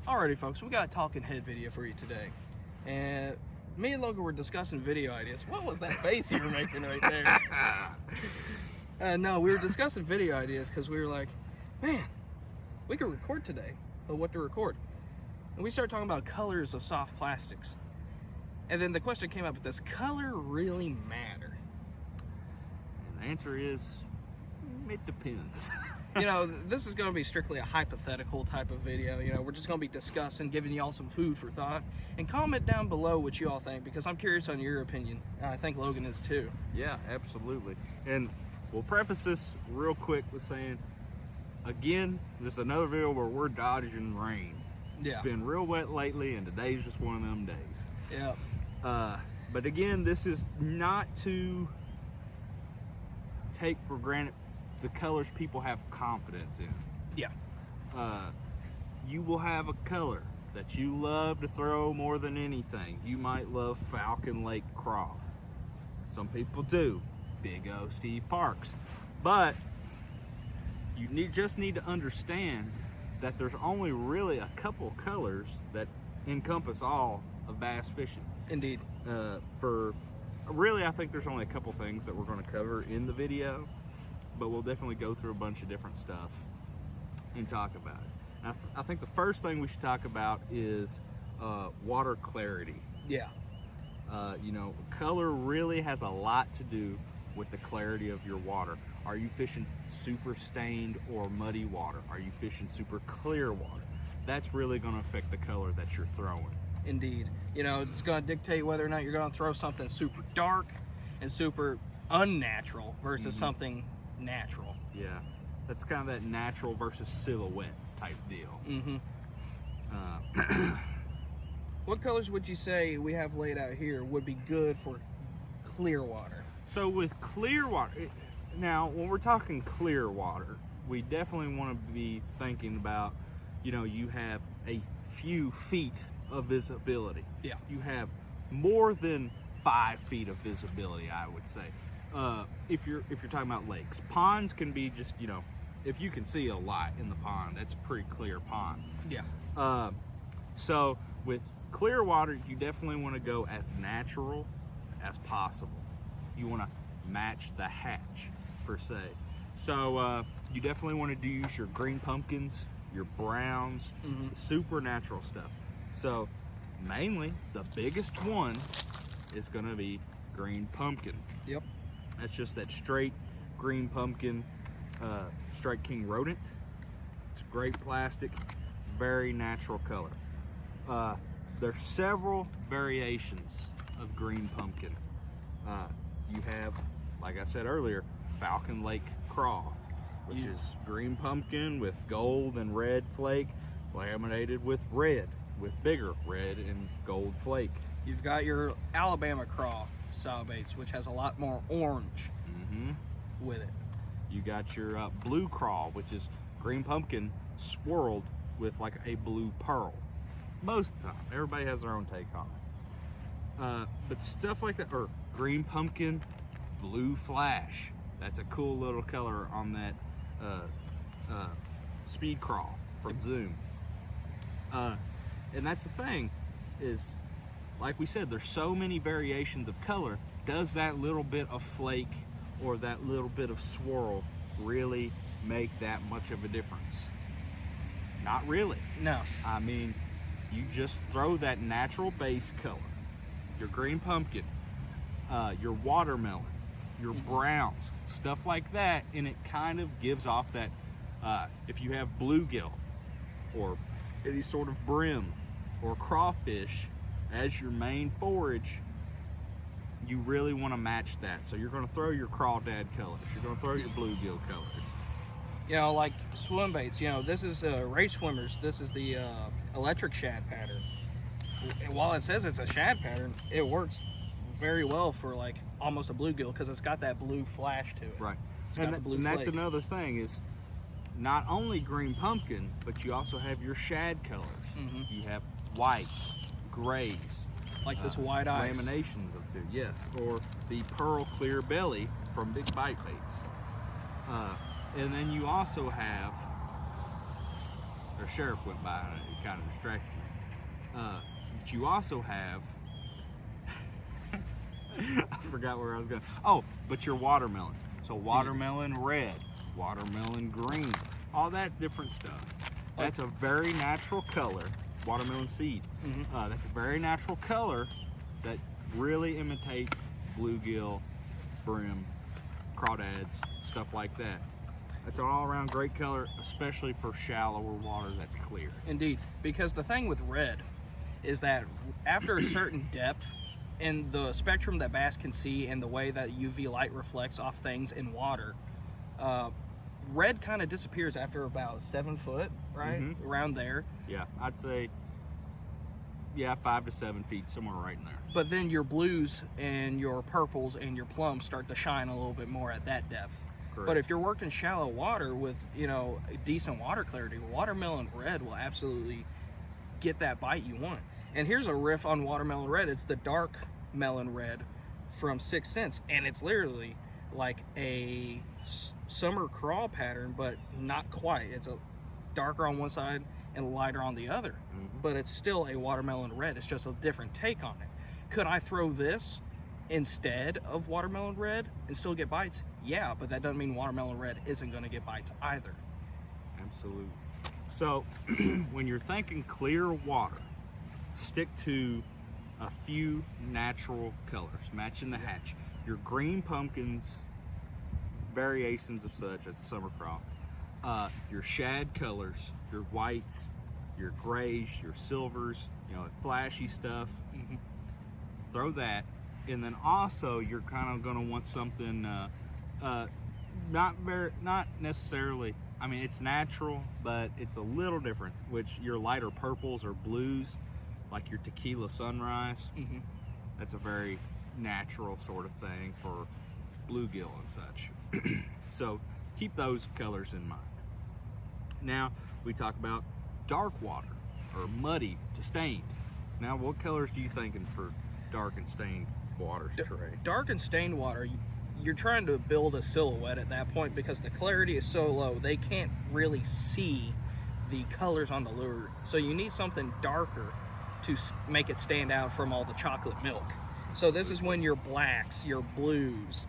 Alrighty folks, we got a talking head video for you today. And me and Logan were discussing video ideas. What was that face you were making right there? No, we were discussing video ideas because we were like, man, we could record today, but what to record? And we started talking about colors of soft plastics. And then the question came up, does color really matter? And the answer is, it depends. You know, this is going to be strictly a hypothetical type of video. You know, we're just going to be discussing, giving y'all some food for thought. And comment down below what you all think, because I'm curious on your opinion. And I think Logan is too. Yeah, absolutely. And we'll preface this real quick with saying, again, this is another video where we're dodging rain. Yeah. It's been real wet lately, and today's just one of them days. Yeah. But again, this is not to take for granted the colors people have confidence in. Yeah. You will have a color that you love to throw more than anything. You might love Falcon Lake Craw. Some people do. Big O Steve Parks. But you just need to understand that there's only really a couple colors that encompass all of bass fishing. Indeed. I think there's only a couple things that we're going to cover in the video, but we'll definitely go through a bunch of different stuff and talk about it. And I think the first thing we should talk about is water clarity. Yeah. You know, color really has a lot to do with the clarity of your water. Are you fishing super stained or muddy water? Are you fishing super clear water? That's really going to affect the color that you're throwing. Indeed. You know, it's going to dictate whether or not you're going to throw something super dark and super unnatural versus something natural. Yeah, that's kind of that natural versus silhouette type deal. What colors would you say we have laid out here would be good for clear water? So with clear water, now when we're talking clear water, we definitely want to be thinking about, you know, you have a few feet of visibility. Yeah. You have more than 5 feet of visibility, I would say. If you're talking about lakes, ponds can be just, you know, if you can see a lot in the pond, that's a pretty clear pond. Yeah. So with clear water, you definitely want to go as natural as possible. You want to match the hatch per se. So you definitely want to use your green pumpkins, your browns, super natural stuff. So mainly the biggest one is going to be green pumpkin. Yep. That's just that straight green pumpkin, Strike King rodent. It's great plastic, very natural color. There's several variations of green pumpkin. You have, like I said earlier, Falcon Lake Craw, which is green pumpkin with gold and red flake, laminated with red, with bigger red and gold flake. You've got your Alabama Craw style baits, which has a lot more orange with it. You got your blue craw, which is green pumpkin swirled with like a blue pearl. Most of the time, everybody has their own take on it. But stuff like that, or green pumpkin, blue flash. That's a cool little color on that speed craw from Zoom. And that's the thing, is like we said, there's so many variations of color. Does that little bit of flake or that little bit of swirl really make that much of a difference? Not really. No. I mean, you just throw that natural base color, your green pumpkin, your watermelon, your browns, stuff like that, and it kind of gives off that, if you have bluegill or any sort of brim or crawfish as your main forage, you really want to match that. So you're going to throw your crawdad colors, you're going to throw your bluegill colors. You know, like swim baits, you know, this is race swimmers, this is the electric shad pattern. And while it says it's a shad pattern, it works very well for like almost a bluegill because it's got that blue flash to it. Right. It's got the blue and that's flake. another thing, is not only green pumpkin, but you also have your shad colors. You have whites, grays, like this white ice. Laminations of two, yes, or the pearl clear belly from Big Bite Baits. And then you also have or sheriff went by and it kind of distracted me. But you also have, I forgot where I was going. Oh, but your watermelons. So watermelon red, watermelon green, all that different stuff. That's a very natural color. Watermelon seed. That's a very natural color that really imitates bluegill, brim, crawdads, stuff like that. It's an all-around great color, especially for shallower water that's clear. Indeed, because the thing with red is that after a certain depth in the spectrum that bass can see and the way that UV light reflects off things in water, red kind of disappears after about 7 foot, right? Around there. Yeah, I'd say, yeah, 5 to 7 feet, somewhere right in there. But then your blues and your purples and your plums start to shine a little bit more at that depth. Correct. But if you're working shallow water with, you know, decent water clarity, watermelon red will absolutely get that bite you want. And here's a riff on watermelon red. It's the dark melon red from 6th Sense, and it's literally like a summer crawl pattern, but not quite. It's a darker on one side and lighter on the other, but it's still a watermelon red. It's just a different take on it. Could I throw this instead of watermelon red and still get bites? Yeah, but that doesn't mean watermelon red isn't going to get bites either. Absolutely. So when you're thinking clear water, stick to a few natural colors, matching the hatch. Your green pumpkins, variations of such as summer crop, your shad colors, your whites, your grays, your silvers, you know, flashy stuff. Throw that, and then also you're kind of going to want something not necessarily, I mean, it's natural, but it's a little different, which your lighter purples or blues, like your tequila sunrise. That's a very natural sort of thing for bluegill and such. So keep those colors in mind. Now we talk about dark water or muddy to stained. Now what colors do you thinking for dark and stained waters, Trey? Dark and stained water, you're trying to build a silhouette at that point because the clarity is so low they can't really see the colors on the lure. So you need something darker to make it stand out from all the chocolate milk. So this is when your blacks, your blues,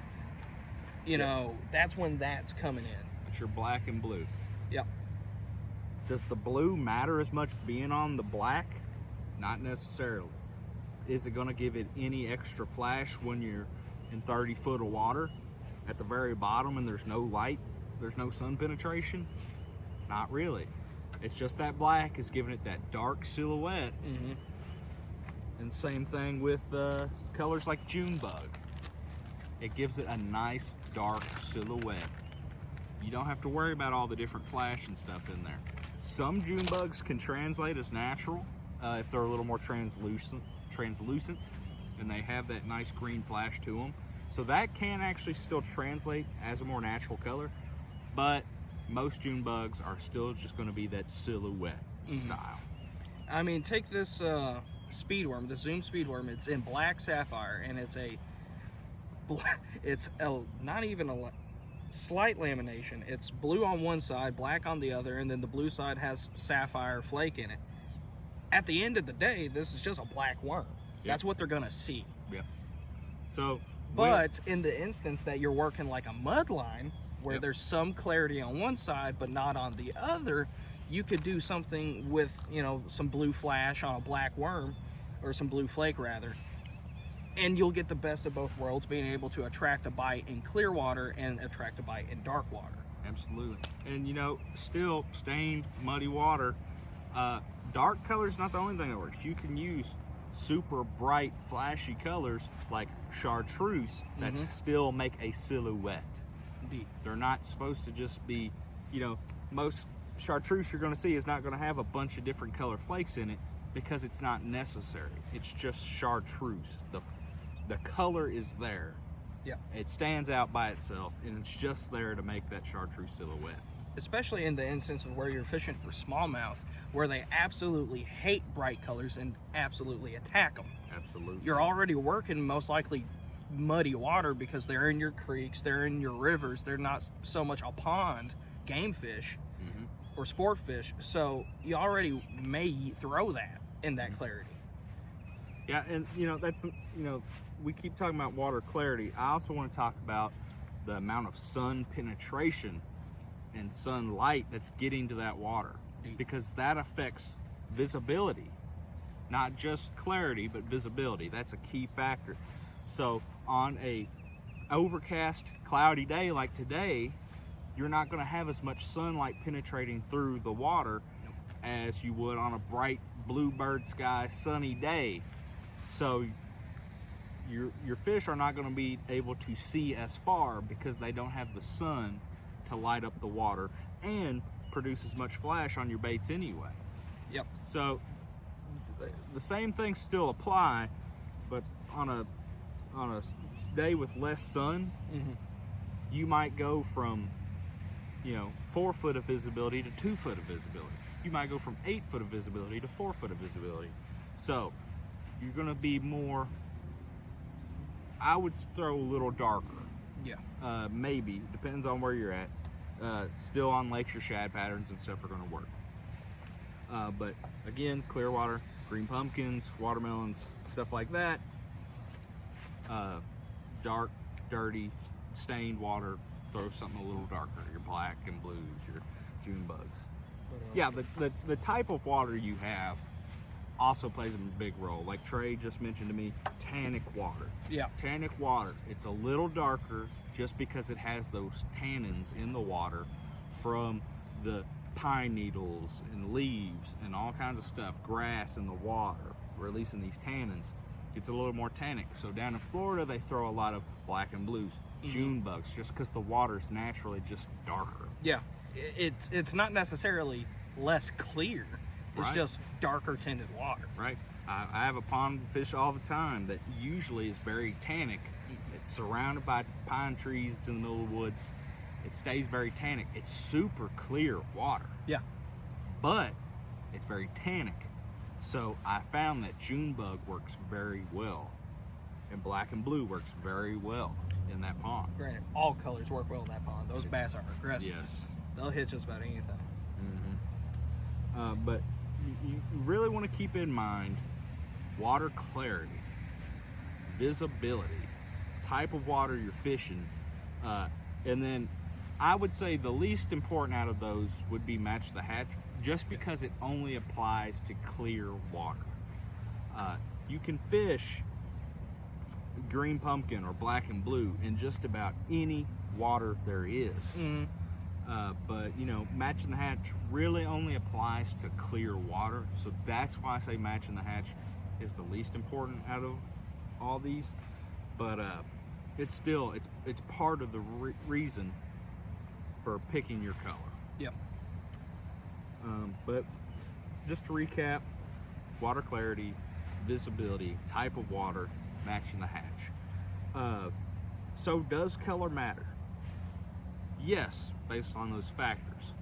you know, that's when that's coming in. It's your black and blue. Yep. Does the blue matter as much being on the black? Not necessarily. Is it going to give it any extra flash when you're in 30 foot of water at the very bottom and there's no light, there's no sun penetration? Not really. It's just that black is giving it that dark silhouette. And same thing with colors like Junebug. It gives it a nice dark silhouette. You don't have to worry about all the different flash and stuff in there. Some Junebugs can translate as natural if they're a little more translucent, and they have that nice green flash to them. So that can actually still translate as a more natural color, but most Junebugs are still just going to be that silhouette style. I mean, take this speedworm, the Zoom speedworm. It's in black sapphire, and it's not even a slight lamination. It's blue on one side, black on the other, and then the blue side has sapphire flake in it. At the end of the day, this is just a black worm. That's what they're gonna see. So, but in the instance that you're working like a mud line, where there's some clarity on one side but not on the other, you could do something with, you know, some blue flash on a black worm, or some blue flake rather, and you'll get the best of both worlds, being able to attract a bite in clear water and attract a bite in dark water. Absolutely. And you know, still stained, muddy water, dark color is not the only thing that works. You can use super bright, flashy colors like chartreuse that still make a silhouette. Indeed. They're not supposed to just be, you know, most chartreuse you're going to see is not going to have a bunch of different color flakes in it because it's not necessary. It's just chartreuse. The color is there. Yeah. It stands out by itself, and it's just there to make that chartreuse silhouette. Especially in the instance of where you're fishing for smallmouth, where they absolutely hate bright colors and absolutely attack them. Absolutely. You're already working most likely muddy water because they're in your creeks, they're in your rivers, they're not so much a pond game fish. or sport fish, so you already may throw that in that clarity. Yeah, and that's, we keep talking about water clarity. I also want to talk about the amount of sun penetration and sunlight that's getting to that water, because that affects visibility, not just clarity, but visibility. That's a key factor. So on a overcast, cloudy day like today, you're not going to have as much sunlight penetrating through the water as you would on a bright bluebird sky sunny day. So your fish are not going to be able to see as far because they don't have the sun to light up the water and produce as much flash on your baits anyway. Yep. So the same things still apply, but on a day with less sun, you might go from 4 foot of visibility to 2 foot of visibility. You might go from 8 foot of visibility to 4 foot of visibility. So you're going to be more, I would throw a little darker. Yeah. Maybe, depends on where you're at. Still on lakes, your shad patterns and stuff are going to work. But again, clear water, green pumpkins, watermelons, stuff like that. Dark, dirty, stained water, throw something a little darker. Your black and blues, your June bugs. Yeah, the type of water you have also plays a big role. Like Trey just mentioned to me, tannic water. Yeah. Tannic water, it's a little darker just because it has those tannins in the water from the pine needles and leaves and all kinds of stuff, grass in the water, releasing these tannins. It's a little more tannic. So down in Florida, they throw a lot of black and blues, June bugs, just because the water is naturally just darker. Yeah, it's not necessarily less clear. It's Right. just darker tinted water. Right. I have a pond fish all the time that usually is very tannic. It's surrounded by pine trees. It's in the middle of the woods. It stays very tannic. It's super clear water. Yeah. But it's very tannic. So I found that June bug works very well, and black and blue works very well in that pond. Granted, all colors work well in that pond. Those bass are aggressive. Yes. They'll hit just about anything. But you really want to keep in mind water clarity, visibility, type of water you're fishing, and then I would say the least important out of those would be match the hatch, just because it only applies to clear water. You can fish green pumpkin or black and blue in just about any water there is. But matching the hatch really only applies to clear water, so that's why I say matching the hatch is the least important out of all these. But it's still it's part of the reason for picking your color. Yep. But just to recap: water clarity, visibility, type of water, matching the hatch. So does color matter? Yes, based on those factors,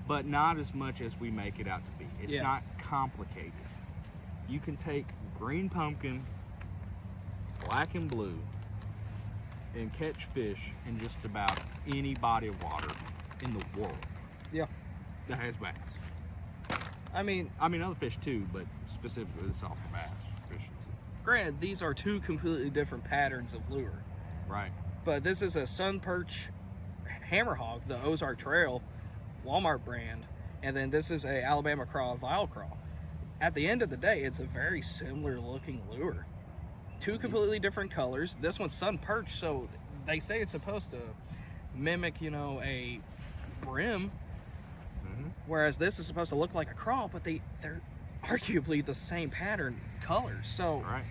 but not as much as we make it out to be. It's not complicated. You can take green pumpkin, black and blue, and catch fish in just about any body of water in the world. Yeah. That has bass. I mean, other fish too, but specifically the softer bass efficiency. granted, these are two completely different patterns of lure. Right. But this is a sun perch hammerhog, the Ozark Trail Walmart brand, and then this is a Alabama craw Vile craw. At the end of the day, it's a very similar looking lure. Two completely different colors. This one's sun perch, so they say it's supposed to mimic, a brim, whereas this is supposed to look like a craw, but they're arguably the same pattern colors. So, Right.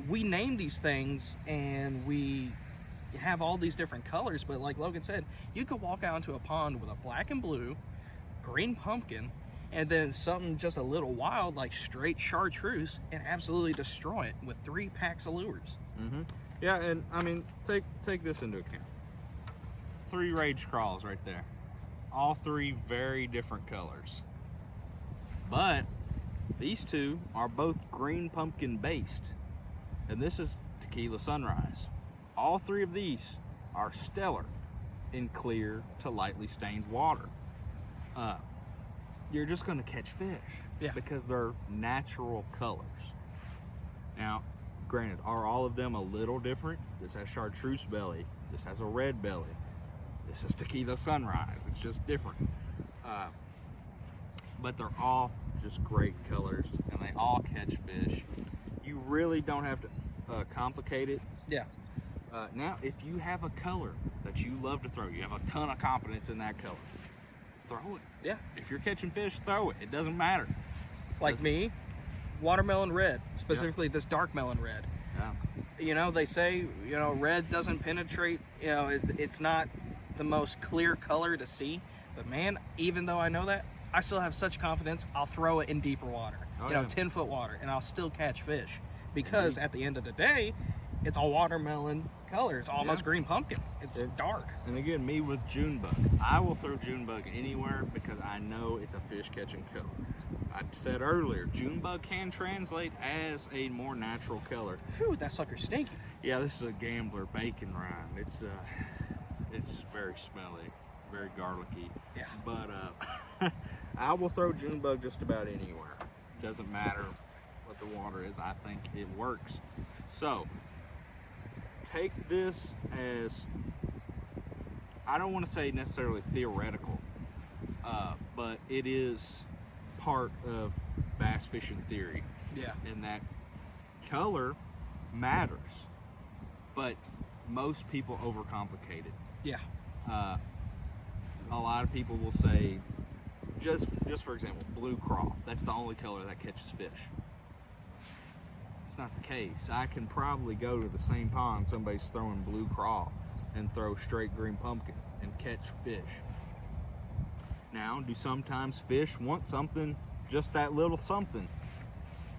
We name these things and we have all these different colors, but like Logan said, you could walk out into a pond with a black and blue, green pumpkin, and then something just a little wild like straight chartreuse and absolutely destroy it with 3 packs of lures. Yeah, and take this into account. 3 rage crawls right there. All 3 very different colors. But these 2 are both green pumpkin based. And this is Tequila Sunrise. All 3 of these are stellar in clear to lightly stained water. you're just going to catch fish. Yeah. Because they're natural colors. Now, granted, are all of them a little different? This has chartreuse belly. This has a red belly. This is tequila sunrise. It's just different. But they're all just great colors, and they all catch fish. You really don't have to complicate it. Yeah. Now, if you have a color that you love to throw, you have a ton of confidence in that color, throw it. Yeah. If you're catching fish, throw it. It doesn't matter. Like me, watermelon red, specifically this dark melon red. Yeah. You know, they say, you know, red doesn't penetrate, you know, it's not the most clear color to see, but man, even though I know that, I still have such confidence, I'll throw it in deeper water, you know, 10-foot water, and I'll still catch fish, because at the end of the day, it's a watermelon color. It's almost green pumpkin. It's dark. And again, me with June bug, I will throw June bug anywhere because I know it's a fish catching color. I said earlier, June bug can translate as a more natural color. Phew, that sucker's stinky. Yeah, this is a gambler bacon rind. It's very smelly, very garlicky. Yeah. But I will throw June bug just about anywhere. Doesn't matter what the water is. I think it works. So take this as, I don't want to say necessarily theoretical, but it is part of bass fishing theory. Yeah. In that color matters, but most people overcomplicate it. Yeah. A lot of people will say, just for example, blue craw, that's the only color that catches fish. It's not the case. I can probably go to the same pond somebody's throwing blue craw and throw straight green pumpkin and catch fish. Now, do sometimes fish want something, just that little something?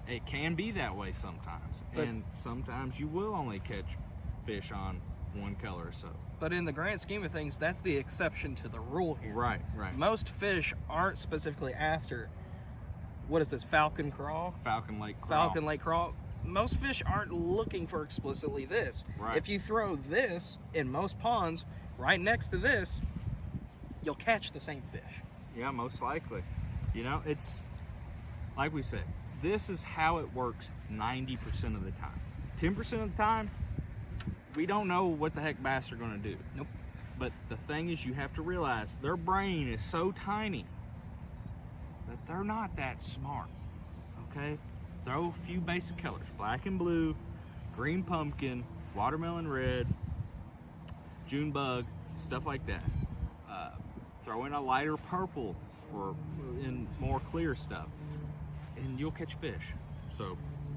It can be that way sometimes, and sometimes you will only catch fish on one color or so. But in the grand scheme of things, that's the exception to the rule here. Right, right. Most fish aren't specifically after, what is this, falcon craw? Falcon Lake craw. Falcon Lake craw. Most fish aren't looking for explicitly this. Right. If you throw this in most ponds right next to this, you'll catch the same fish. Yeah, most likely. You know, it's like we said, this is how it works 90% of the time. 10% of the time, we don't know what the heck bass are going to do. Nope. But the thing is, you have to realize their brain is so tiny that they're not that smart. Okay? Throw a few basic colors, black and blue, green pumpkin, watermelon red, June bug, stuff like that. Throw in a lighter purple for in more clear stuff, and you'll catch fish. So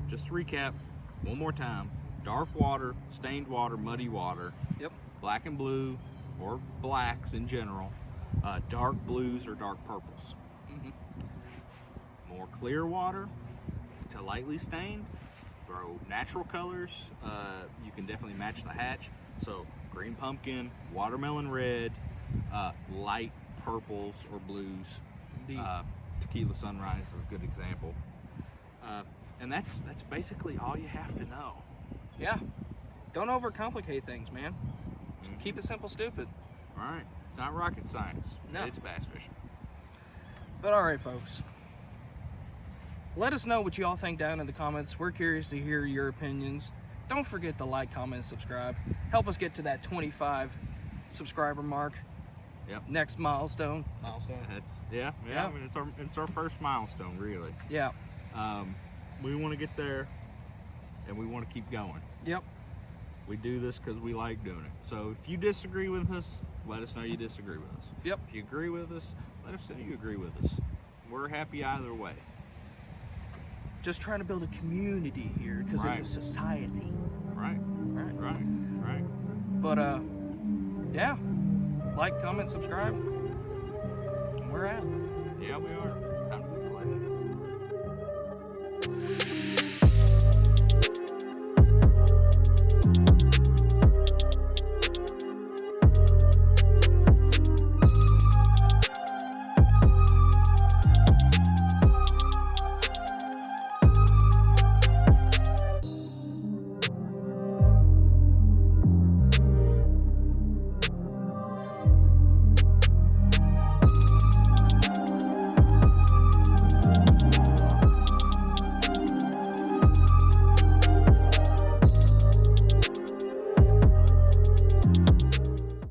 just to recap one more time: dark water, stained water, muddy water. Yep. Black and blue, or blacks in general. Dark blues or dark purples. More clear water to lightly stained. Throw natural colors. You can definitely match the hatch. So green pumpkin, watermelon red, light purples or blues. Tequila sunrise is a good example. And that's basically all you have to know. Yeah. Don't overcomplicate things, man. Keep it simple, stupid. All right. It's not rocket science. No. It's bass fishing. But all right, folks. Let us know what you all think down in the comments. We're curious to hear your opinions. Don't forget to like, comment, and subscribe. Help us get to that 25 subscriber mark. Yep. Next milestone. Yeah. I mean, it's our first milestone, really. Yeah. We want to get there, and we want to keep going. Yep. We do this because we like doing it. So if you disagree with us, let us know you disagree with us. Yep. If you agree with us, let us know you agree with us. We're happy either way. Just trying to build a community here because it's a society. Right. But yeah, like, comment, subscribe. We're out. Yeah, we are.